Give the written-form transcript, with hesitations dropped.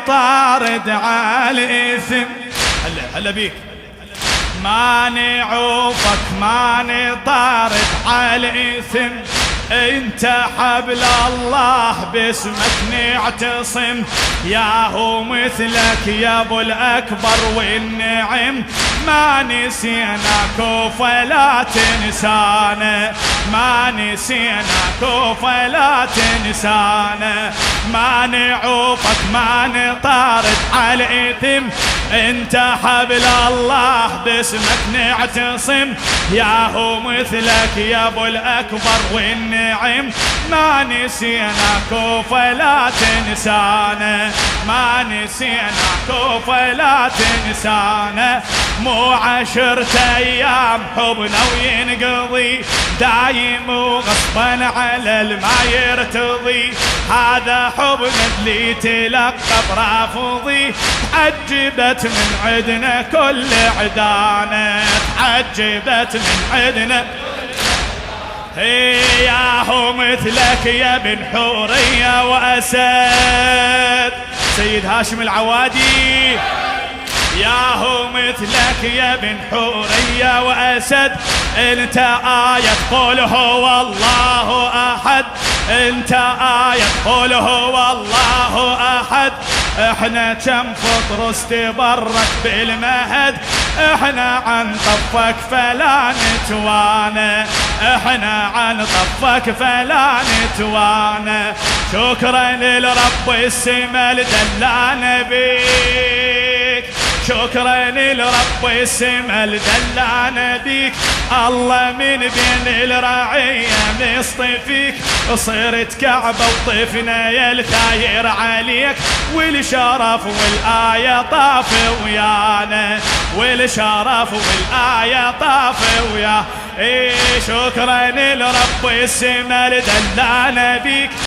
طارد على إثم. هلا بيك. ماني عوفك ماني طارد على إثم، انت حبل الله باسمك نعتصم، يا هو مثلك يا ابو الاكبر والنعم، ما نسيناك وفلا تنسانا، ما نسيناك وفلا تنسانا، ما نعوفك ما نطارد على إثم، انت حبل الله باسمك نعتصم، يا هو مثلك يا ابو الاكبر والنعم، ما نسيناك فلا تنسانا، ما نسيناك فلا تنسانا، مو 10 أيام حبنا وينقضي، دايم وغصبا على الما يرتضي، هذا حبنا اللي تلقب رافضي، تعجبت من عدنا كل عدانا، تعجبت من عدنا، يا هو مثلك يا بن حورية وأسد، سيد هاشم العوادي، يا هو مثلك يا بن حورية وأسد، انت آية قول هو الله أحد، انت آية قول هو الله أحد، احنا كم فطر استبرك بالمهد، احنا عن طفك فلا نتوانا، احنا عن طفك فلا نتوانا، شكرا للرب السما دلانا بيك، شكرا للرب السما دلانا بيك، الله من بين الرعية مصطفيك، صرت كعبة وطفنا يا الثاير عليك، والشرف والآية طاف ويانا، والشرف والآية طاف ويانا، شكرا للرب السما دلانا بيك.